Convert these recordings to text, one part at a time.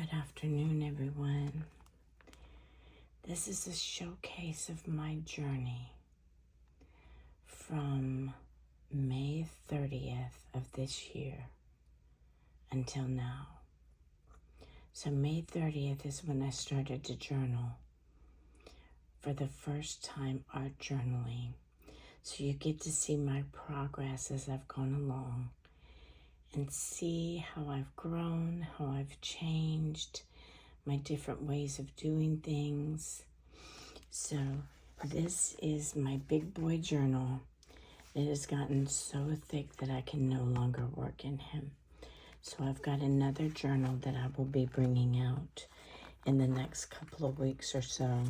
Good afternoon, everyone. This is a showcase of my journey from May 30th of this year until now. So May 30th is when I started to journal for the first time, art journaling. So you get to see my progress as I've gone along and see how I've grown, how I've changed, my different ways of doing things. So this is my big boy journal. It has gotten so thick that I can no longer work in him. So I've got another journal that I will be bringing out in the next couple of weeks or so.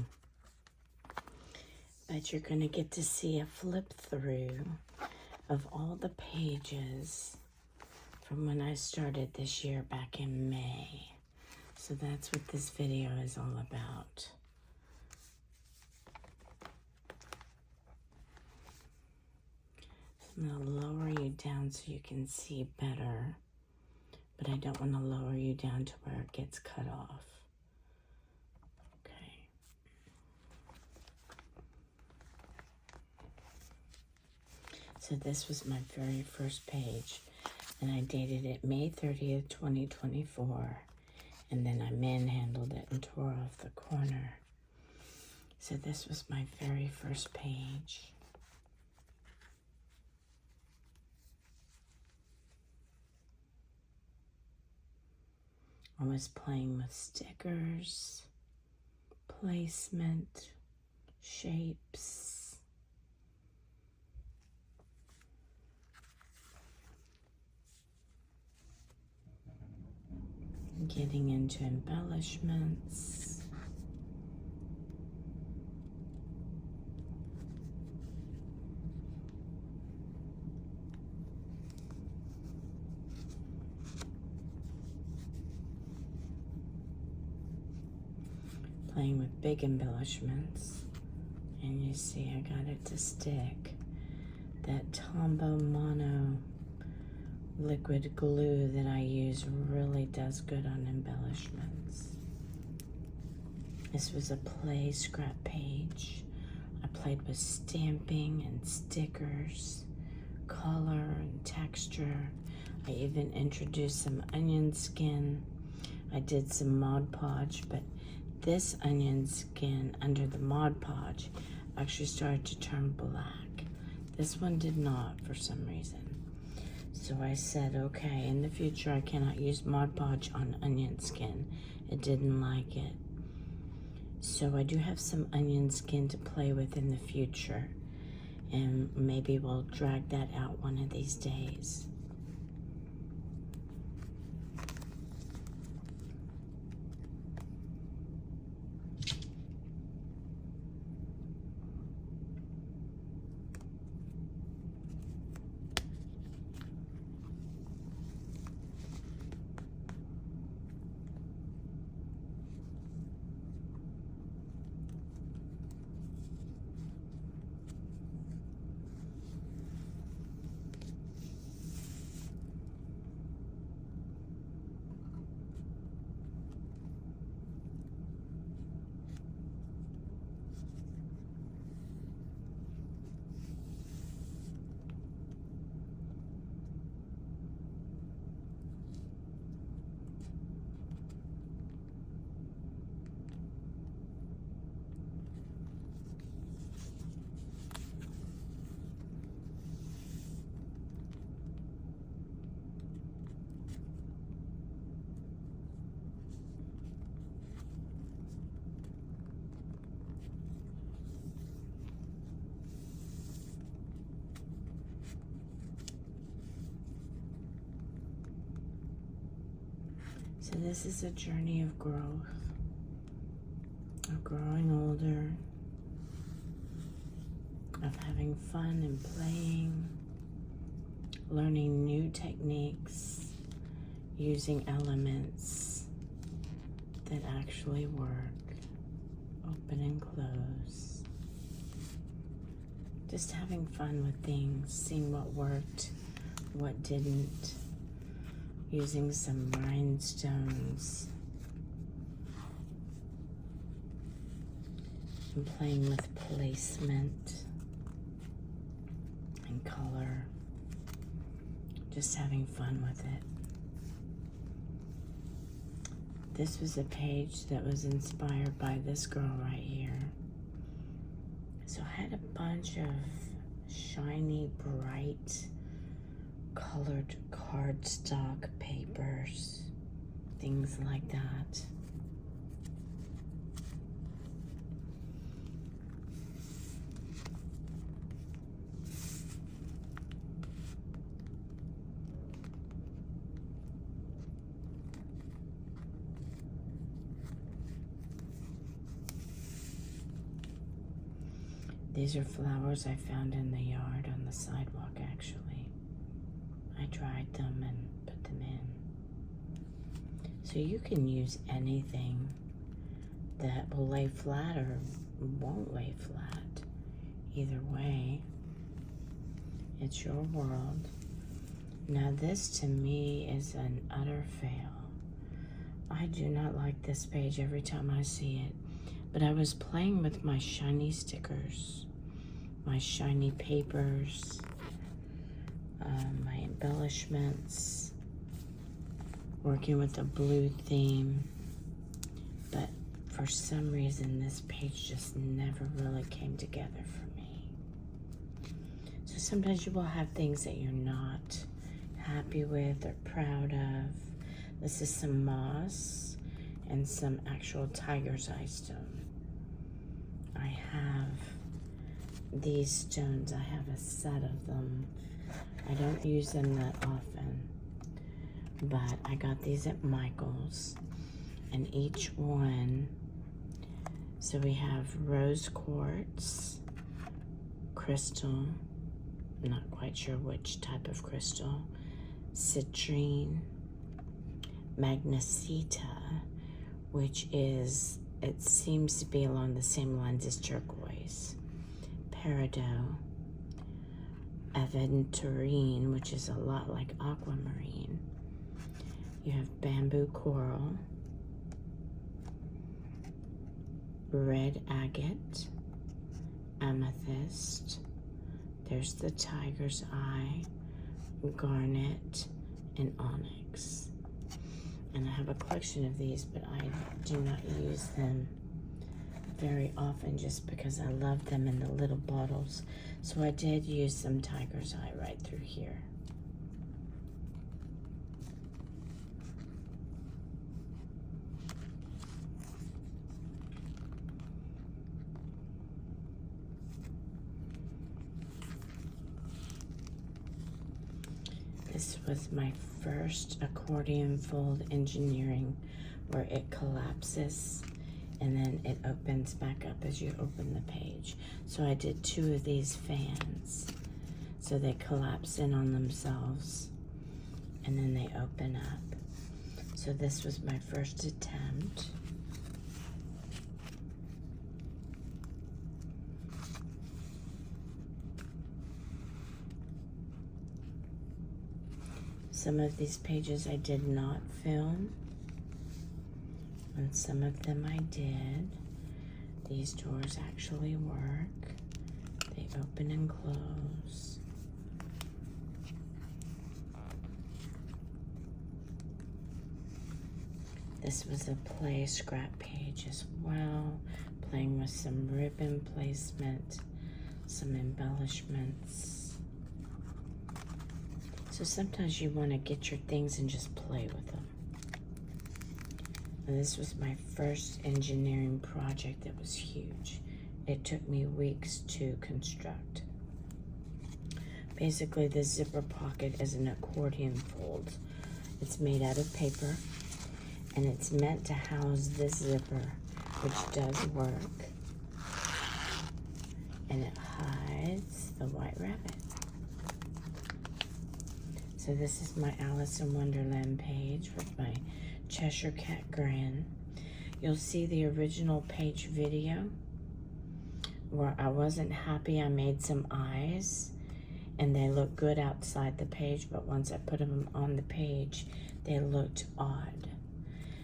But you're going to get to see a flip through of all the pages from when I started this year back in May. So that's what this video is all about. So I'm going to lower you down so you can see better, but I don't want to lower you down to where it gets cut off. Okay. So this was my very first page, and I dated it May 30th, 2024. And then I manhandled it and tore off the corner. So this was my very first page. I was playing with stickers, placement, shapes. Getting into embellishments. Playing with big embellishments. And you see I got it to stick. That Tombow Mono liquid glue that I use really does good on embellishments. This was a play scrap page. I played with stamping and stickers, color and texture. I even introduced some onion skin. I did some Mod Podge, but this onion skin under the Mod Podge actually started to turn black. This one did not for some reason. So I said, okay, in the future I cannot use Mod Podge on onion skin. It didn't like it. So I do have some onion skin to play with in the future. And maybe we'll drag that out one of these days. So this is a journey of growth, of growing older, of having fun and playing, learning new techniques, using elements that actually work, open and close. Just having fun with things, seeing what worked, what didn't, using some rhinestones I'm playing with placement and color, just having fun with it. This was a page that was inspired by this girl right here. So I had a bunch of shiny, bright, colored cardstock papers, things like that. These are flowers I found in the yard on the sidewalk, actually. I dried them and put them in. So you can use anything that will lay flat or won't lay flat. Either way, it's your world. Now this to me is an utter fail. I do not like this page every time I see it. But I was playing with my shiny stickers, my shiny papers, my embellishments, working with a blue theme. But for some reason, this page just never really came together for me. So sometimes you will have things that you're not happy with or proud of. This is some moss and some actual tiger's eye stone. I have these stones. I have a set of them. I don't use them that often, but I got these at Michael's, and each one, so we have rose quartz, crystal, not quite sure which type of crystal, citrine, magnesita, which is, it seems to be along the same lines as turquoise, peridot, aventurine, which is a lot like aquamarine. You have bamboo coral, red agate, amethyst, there's the tiger's eye, garnet, and onyx. And I have a collection of these, but I do not use them very often just because I love them in the little bottles. So I did use some tiger's eye right through here. This was my first accordion fold engineering, where it collapses and then it opens back up as you open the page. So I did 2 of these fans. So they collapse in on themselves and then they open up. So this was my first attempt. Some of these pages I did not film, and some of them I did. These doors actually work. They open and close. This was a play scrap page as well, playing with some ribbon placement, some embellishments. So sometimes you want to get your things and just play with them. And this was my first engineering project that was huge. It took me weeks to construct. Basically, the zipper pocket is an accordion fold. It's made out of paper, and it's meant to house this zipper, which does work. And it hides the white rabbit. So this is my Alice in Wonderland page with my Cheshire Cat grin. You'll see the original page video where I wasn't happy. I made some eyes and they look good outside the page, but once I put them on the page, they looked odd.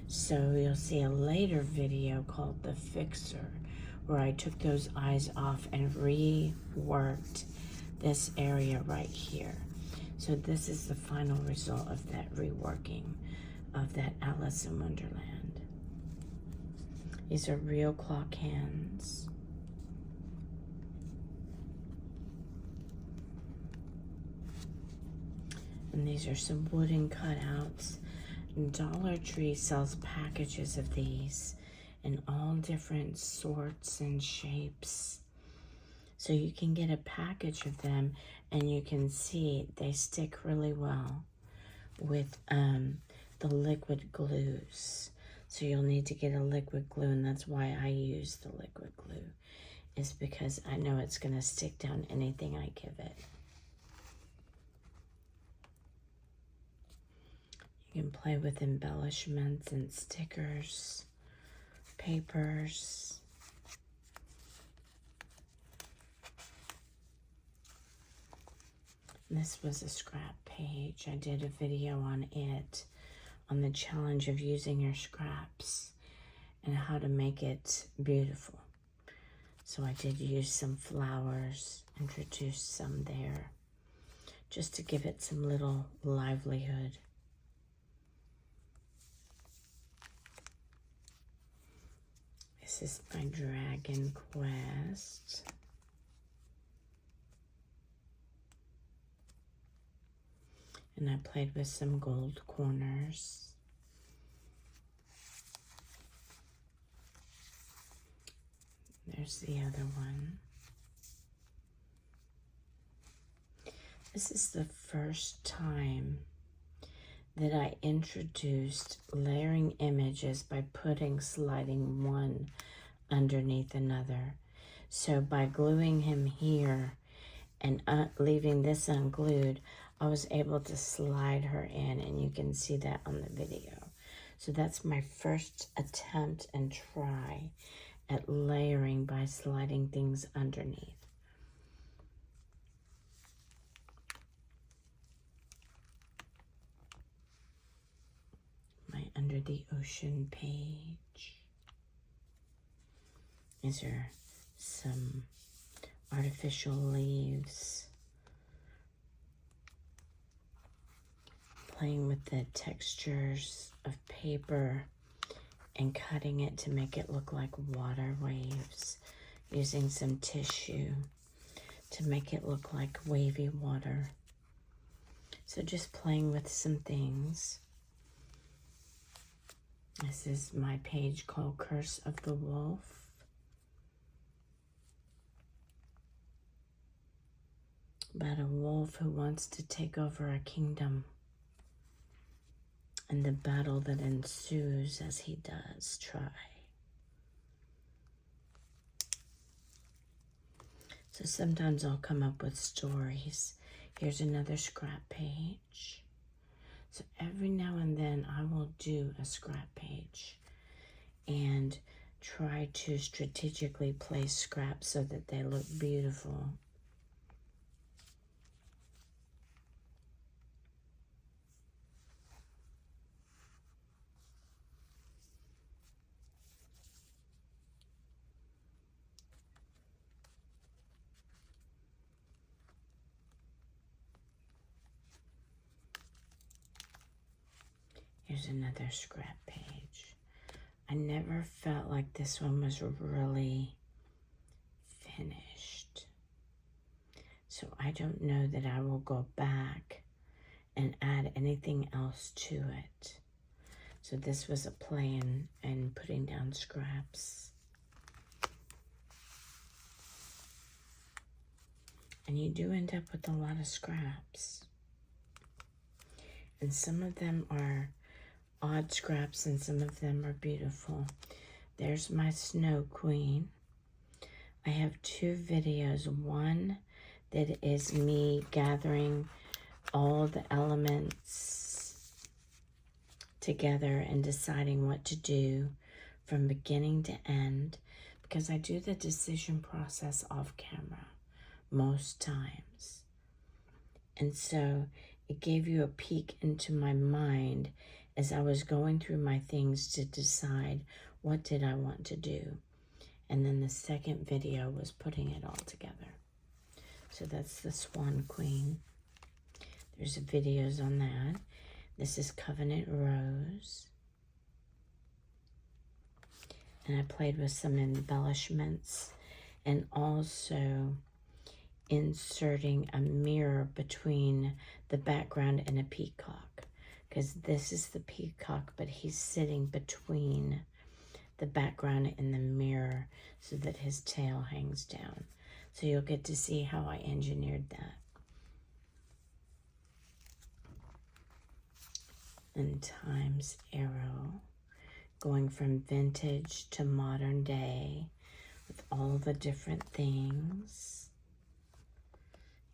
So you'll see a later video called The Fixer, where I took those eyes off and reworked this area right here. So this is the final result of that reworking of that Alice in Wonderland. These are real clock hands. And these are some wooden cutouts. Dollar Tree sells packages of these in all different sorts and shapes. So you can get a package of them and you can see they stick really well with the liquid glues. So you'll need to get a liquid glue, and that's why I use the liquid glue, is because I know it's going to stick down anything I give it. You can play with embellishments and stickers, papers. This was a scrap page. I did a video on it, on the challenge of using your scraps and how to make it beautiful. So I did use some flowers, introduced some there, just to give it some little livelihood. This is my Dragon Quest. And I played with some gold corners. There's the other one. This is the first time that I introduced layering images by sliding one underneath another. So by gluing him here and leaving this unglued, I was able to slide her in, and you can see that on the video. So that's my first attempt and try at layering by sliding things underneath. My Under the Ocean page. These are some artificial leaves. Playing with the textures of paper and cutting it to make it look like water waves, using some tissue to make it look like wavy water. So just playing with some things. This is my page called Curse of the Wolf. About a wolf who wants to take over a kingdom, and the battle that ensues as he does try. So sometimes I'll come up with stories. Here's another scrap page. So every now and then I will do a scrap page and try to strategically place scraps so that they look beautiful. Here's another scrap page. I never felt like this one was really finished. So I don't know that I will go back and add anything else to it. So this was a play and putting down scraps. And you do end up with a lot of scraps. And some of them are odd scraps and some of them are beautiful. There's my Snow Queen. I have two videos. One that is me gathering all the elements together and deciding what to do from beginning to end, because I do the decision process off camera most times. And so it gave you a peek into my mind as I was going through my things to decide what did I want to do. And then the second video was putting it all together. So that's the Swan Queen. There's videos on that. This is Covenant Rose. And I played with some embellishments and also inserting a mirror between the background and a peacock, because this is the peacock, but he's sitting between the background and the mirror so that his tail hangs down. So you'll get to see how I engineered that. And Time's Arrow, going from vintage to modern day with all the different things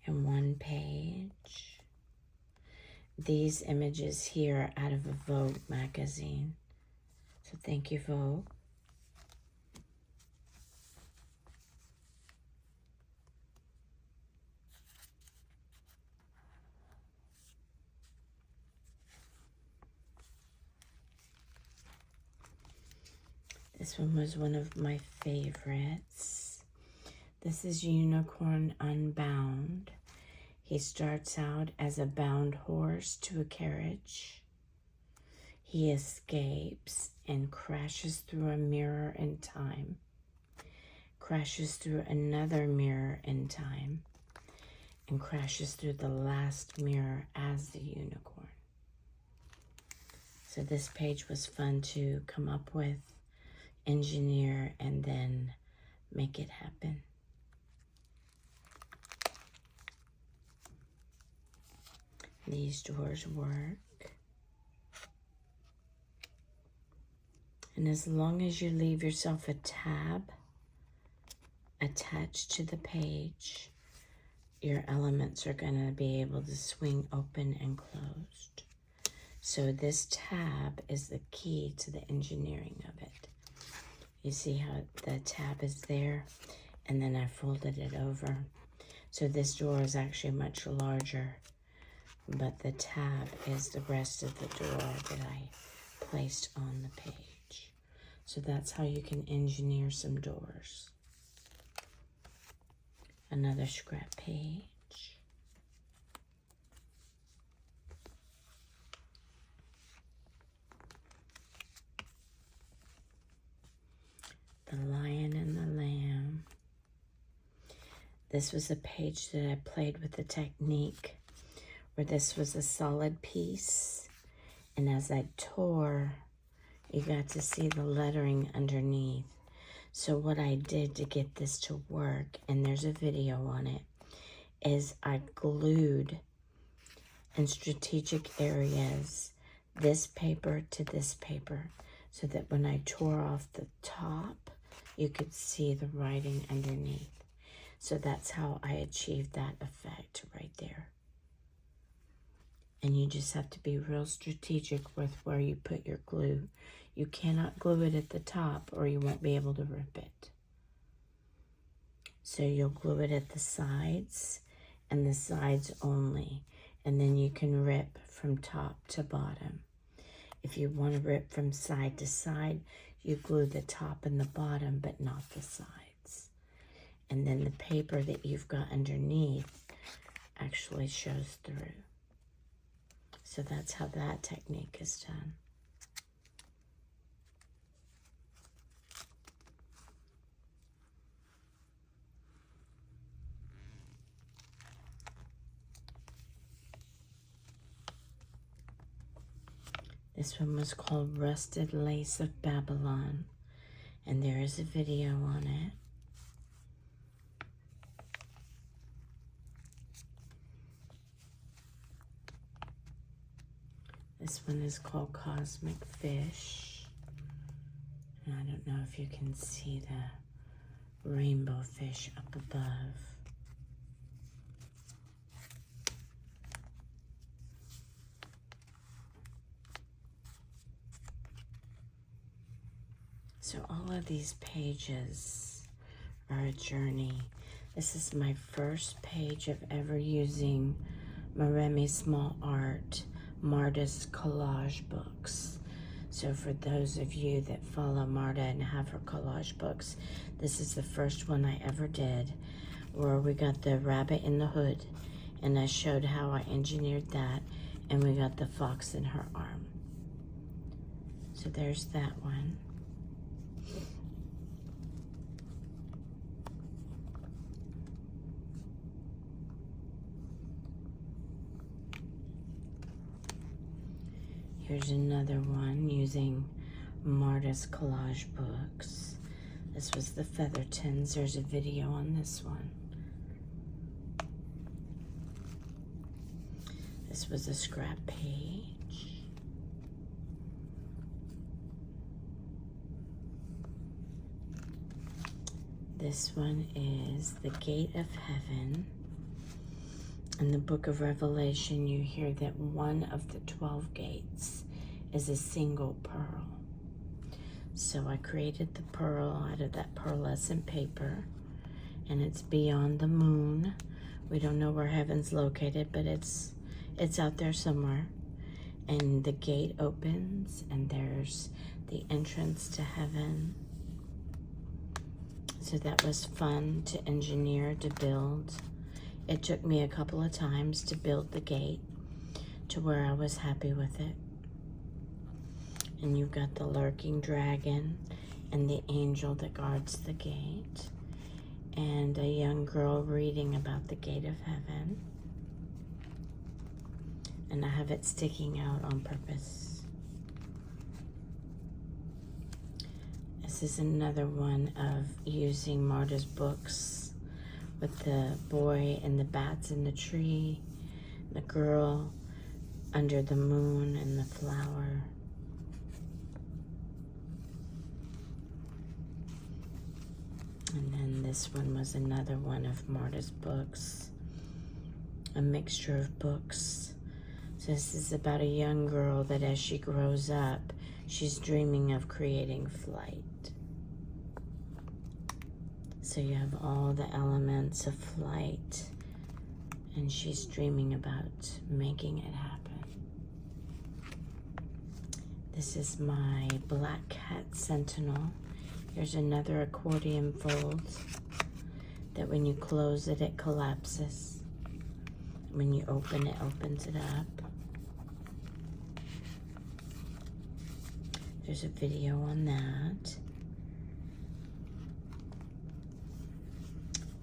in one page. These images here are out of a Vogue magazine. So thank you, Vogue. This one was one of my favorites. This is Unicorn Unbound. He starts out as a bound horse to a carriage. He escapes and crashes through a mirror in time, crashes through another mirror in time, and crashes through the last mirror as the unicorn. So this page was fun to come up with, engineer, and then make it happen. These doors work. And as long as you leave yourself a tab attached to the page, your elements are going to be able to swing open and closed. So this tab is the key to the engineering of it. You see how the tab is there, and then I folded it over. So this door is actually much larger, but the tab is the rest of the door that I placed on the page. So that's how you can engineer some doors. Another scrap page. The Lion and the Lamb. This was a page that I played with the technique where this was a solid piece, and as I tore, you got to see the lettering underneath. So what I did to get this to work, and there's a video on it, is I glued in strategic areas this paper to this paper so that when I tore off the top, you could see the writing underneath. So that's how I achieved that effect right there. And you just have to be real strategic with where you put your glue. You cannot glue it at the top or you won't be able to rip it. So you'll glue it at the sides and the sides only. And then you can rip from top to bottom. If you want to rip from side to side, you glue the top and the bottom, but not the sides. And then the paper that you've got underneath actually shows through. So that's how that technique is done. This one was called Rusted Lace of Babylon, and there is a video on it. This one is called Cosmic Fish. And I don't know if you can see the rainbow fish up above. So all of these pages are a journey. This is my first page of ever using Maremi Small Art Martis collage books. So for those of you that follow Marta and have her collage books, this is the first one I ever did, where we got the rabbit in the hood, and I showed how I engineered that, and we got the fox in her arm. So there's that one. Here's another one using Marta's collage books. This was the Feathertons. There's a video on this one. This was a scrap page. This one is The Gate of Heaven. In the book of Revelation, you hear that one of the 12 gates is a single pearl. So I created the pearl out of that pearlescent paper, and it's beyond the moon. We don't know where heaven's located, but it's out there somewhere. And the gate opens, and there's the entrance to heaven. So that was fun to engineer, to build. It took me a couple of times to build the gate to where I was happy with it. And you've got the lurking dragon and the angel that guards the gate, and a young girl reading about the gate of heaven. And I have it sticking out on purpose. This is another one of using Marta's books with the boy and the bats in the tree, the girl under the moon and the flower. And then this one was another one of Marta's books, a mixture of books. So this is about a young girl that as she grows up, she's dreaming of creating flight. So you have all the elements of flight, and she's dreaming about making it happen. This is my Black Cat Sentinel. Here's another accordion fold that when you close it, it collapses. When you open it, opens it up. There's a video on that.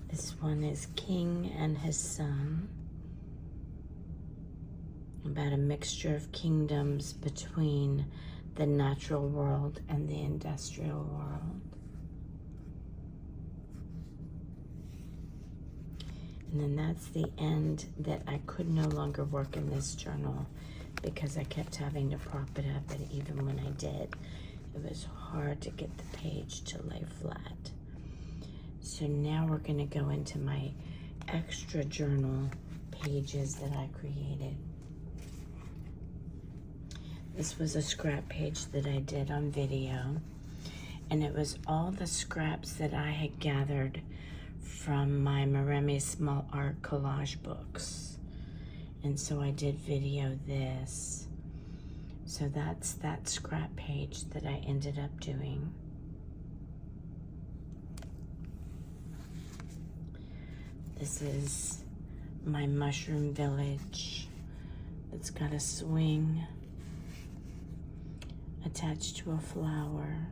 This one is King and His Son, about a mixture of kingdoms between the natural world and the industrial world. And then that's the end that I could no longer work in this journal because I kept having to prop it up, and even when I did, it was hard to get the page to lay flat. So now we're going to go into my extra journal pages that I created. This was a scrap page that I did on video, and it was all the scraps that I had gathered from my Maremi Small Art collage books. And so I did video this. So that's that scrap page that I ended up doing. This is my mushroom village. It's got a swing attached to a flower,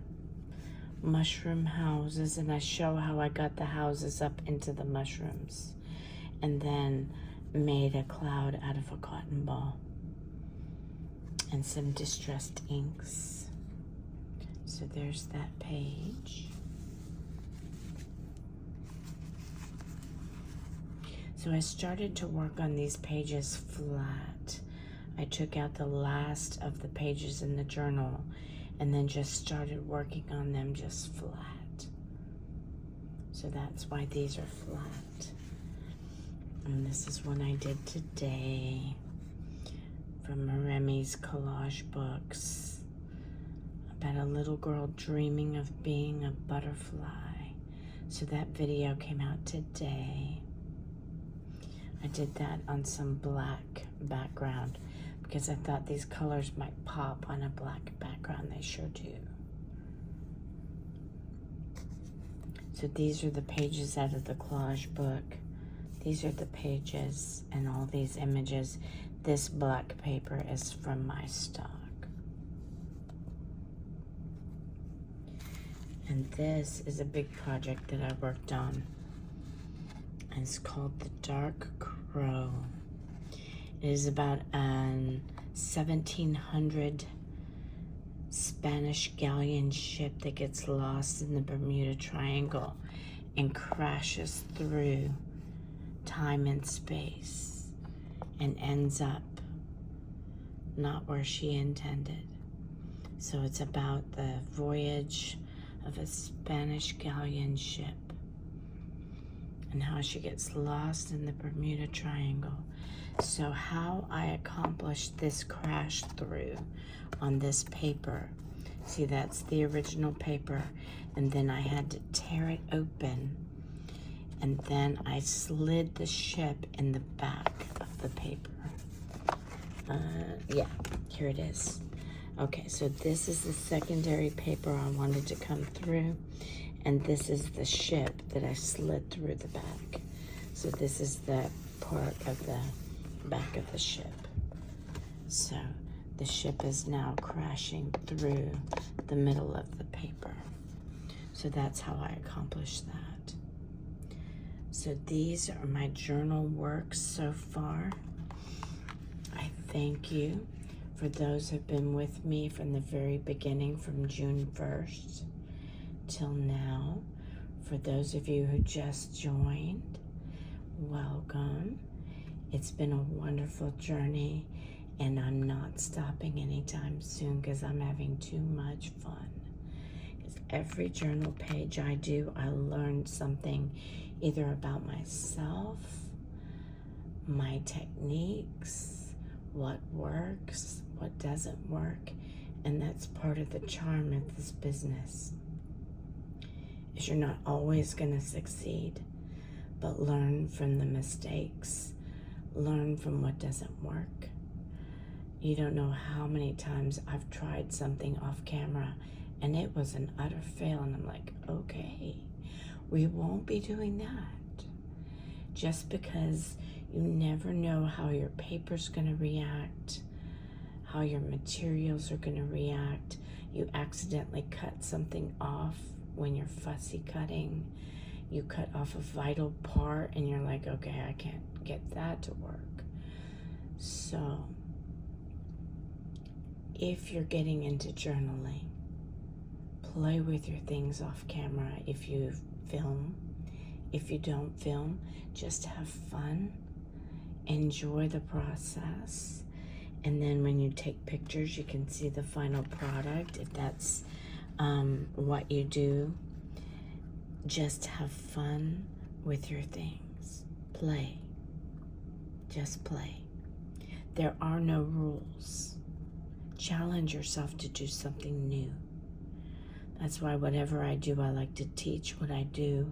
mushroom houses, and I show how I got the houses up into the mushrooms and then made a cloud out of a cotton ball and some distressed inks. So there's that page. So I started to work on these pages flat. I took out the last of the pages in the journal and then just started working on them just flat. So that's why these are flat. And this is one I did today from Maremi's collage books about a little girl dreaming of being a butterfly. So that video came out today. I did that on some black background because I thought these colors might pop on a black background. They sure do. So these are the pages out of the collage book. These are the pages and all these images. This black paper is from my stock. And this is a big project that I worked on. And it's called The Dark Crow. It is about an 1700 Spanish galleon ship that gets lost in the Bermuda Triangle and crashes through time and space and ends up not where she intended. So it's about the voyage of a Spanish galleon ship and how she gets lost in the Bermuda Triangle. So how I accomplished this crash through on this paper, see, that's the original paper, and then I had to tear it open, and then I slid the ship in the back of the paper. Yeah, here it is. Okay, so this is the secondary paper I wanted to come through, and this is the ship that I slid through the back. So this is the part of the back of the ship. So the ship is now crashing through the middle of the paper. So that's how I accomplished that. So these are my journal works so far. I thank you for those who have been with me from the very beginning, from June 1st till now. For those of you who just joined, welcome. It's been a wonderful journey, and I'm not stopping anytime soon because I'm having too much fun. Because every journal page I do, I learn something either about myself, my techniques, what works, what doesn't work, and that's part of the charm of this business. Is you're not always going to succeed, but learn from the mistakes. Learn from what doesn't work. You don't know how many times I've tried something off camera and it was an utter fail, and I'm like, okay, we won't be doing that. Just because you never know how your paper's gonna react, how your materials are gonna react. You accidentally cut something off when you're fussy cutting. You cut off a vital part and you're like, okay, I can't get that to work. So if you're getting into journaling, play with your things off camera. If you film, if you don't film, just have fun, enjoy the process, and then when you take pictures, you can see the final product. If that's what you do, just have fun with your things. Play. Just play. There are no rules. Challenge yourself to do something new. That's why whatever I do, I like to teach what I do,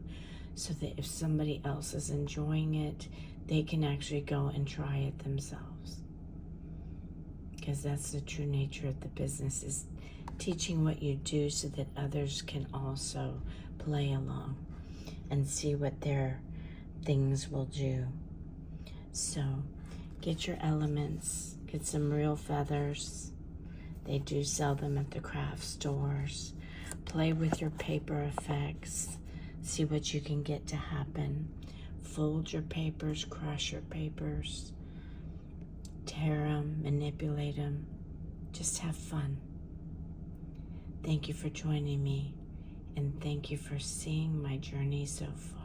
so that if somebody else is enjoying it, they can actually go and try it themselves. Because that's the true nature of the business, is teaching what you do so that others can also play along and see what their things will do. So get your elements, get some real feathers. They do sell them at the craft stores. Play with your paper effects. See what you can get to happen. Fold your papers, crush your papers, tear them, manipulate them. Just have fun. Thank you for joining me, and thank you for seeing my journey so far.